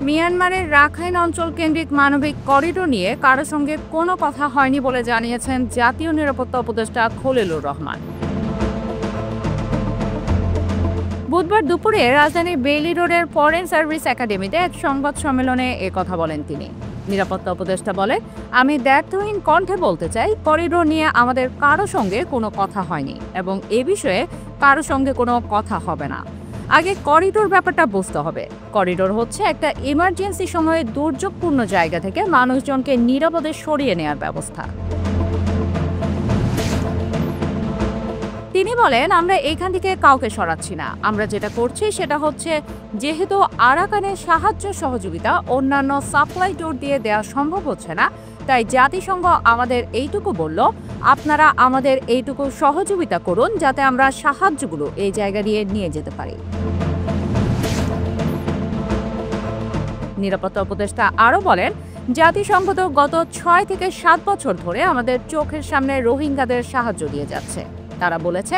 মিয়ানমারের রাখাইন অঞ্চল কেন্দ্রিক মানবিক করিডোর নিয়ে কারো সঙ্গে কোনো কথা হয়নি বলে জানিয়েছেন জাতীয় নিরাপত্তা উপদেষ্টা খলিলুর রহমান। বুধবার দুপুরে রাজধানীর বেইলি রোডের ফরেন সার্ভিস একাডেমিতে এক সংবাদ সম্মেলনে কথা বলেন তিনি। নিরাপত্তা উপদেষ্টা বলেন, আমি দ্ব্যর্থহীন কণ্ঠে বলতে চাই, করিডোর নিয়ে আমাদের কারো সঙ্গে কোনো কথা হয়নি এবং এ বিষয়ে কারো সঙ্গে কোনো কথা হবে না। আগে করিডোর ব্যাপারটা বুঝতে হবে। করিডোর হচ্ছে একটা ইমার্জেন্সি সময়ে দুর্যোগপূর্ণ জায়গা থেকে মানুষজনকে নিরাপদে সরিয়ে নেওয়ার ব্যবস্থা। তিনি বলেন, আমরা এখান থেকে কাউকে সরাচ্ছি না। আমরা যেটা করছি সেটা হচ্ছে, যেহেতু আরাকানের সাহায্য সহযোগিতা অন্যান্য সাপ্লাই ডোর দিয়ে দেওয়া সম্ভব হচ্ছে না, তাই জাতিসংঘ আমাদের এইটুকু বলল, আপনারা আমাদের এইটুকু সহযোগিতা করুন যাতে আমরা সাহায্যগুলো এই জায়গা দিয়ে নিয়ে যেতে পারি। নিরাপত্তা উপদেষ্টা আরও বলেন, জাতিসংঘ তো গত 6 থেকে 7 বছর ধরে আমাদের চোখের সামনে রোহিঙ্গাদের সাহায্য দিয়ে যাচ্ছে। তারা বলেছে,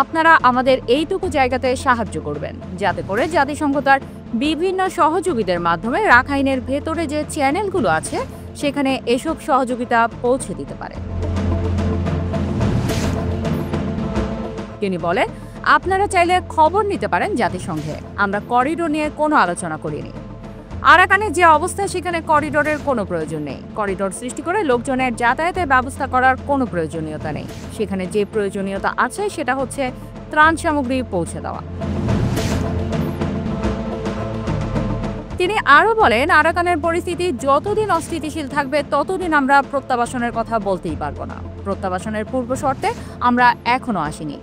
আপনারা আমাদের এইটুকু জায়গাতে সাহায্য করবেন যাতে করে জাতিসংঘ তার বিভিন্ন সহযোগীদের মাধ্যমে রাখাইনের ভেতরে যে চ্যানেলগুলো আছে সেখানে এসব সহযোগিতা পৌঁছে দিতে পারে। তিনি বলেন, আপনারা চাইলে খবর নিতে পারেন জাতিসংঘে। আমরা করিডোর নিয়ে কোনো আলোচনা করিনি। আরাকানের যে অবস্থা, সেখানে করিডোরের কোনো প্রয়োজন নেই। করিডোর সৃষ্টি করে লোকজনের যাতায়াতের ব্যবস্থা করার কোনো প্রয়োজনীয়তা নেই। সেখানে যে প্রয়োজনীয়তা আছে সেটা হচ্ছে ত্রাণ সামগ্রী পৌঁছে দেওয়া। তিনি আরও বলেন, আরাকানের পরিস্থিতি যতদিন অস্থিতিশীল থাকবে ততদিন আমরা প্রত্যাবাসনের কথা বলতেই পারবো না। প্রত্যাবাসনের পূর্ব শর্তে আমরা এখনো আসিনি।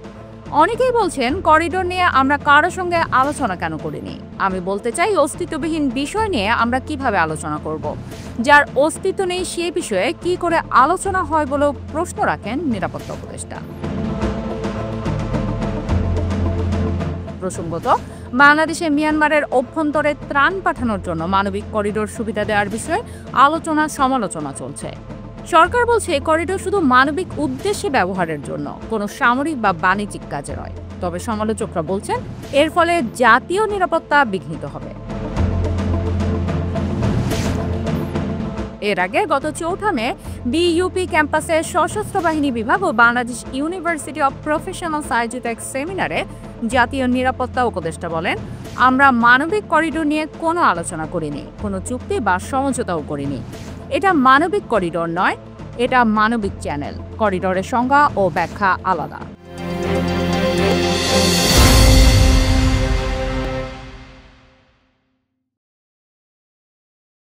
অনেকেই বলছেন, করিডোর নিয়ে আমরা কারো সঙ্গে আলোচনা কেন করিনি। আমি বলতে চাই, অস্তিত্ববিহীন বিষয় নিয়ে আমরা কিভাবে আলোচনা করব? যার অস্তিত্ব নেই সে বিষয়ে কি করে আলোচনা হয় বলেও প্রশ্ন রাখেন নিরাপত্তা উপদেষ্টা। প্রসঙ্গত, বাংলাদেশে মিয়ানমারের অভ্যন্তরে ত্রাণ পাঠানোর জন্য মানবিক করিডোর সুবিধা দেওয়ার বিষয়ে আলোচনা সমালোচনা চলছে। সরকার বলছে, করিডোর শুধু মানবিক উদ্দেশ্যে ব্যবহারের জন্য, কোনো সামরিক বা বাণিজ্যিক কাজে নয়। তবে সমালোচকরা বলছেন, এর ফলে জাতীয় নিরাপত্তা বিঘ্নিত হবে। এর আগে গত 4 মে বিইউপি ক্যাম্পাসে সশস্ত্র বাহিনী বিভাগ ও বাংলাদেশ ইউনিভার্সিটি অব প্রফেশনালস আয়োজিত এক সেমিনারে জাতীয় নিরাপত্তা উপদেষ্টা বলেন, আমরা মানবিক করিডোর নিয়ে কোনো আলোচনা করিনি, কোনো চুক্তি বা সমঝোতাও করিনি। এটা মানবিক করিডোর নয়, এটা মানবিক চ্যানেল। করিডোরের সংজ্ঞা ও ব্যাখ্যা আলাদা।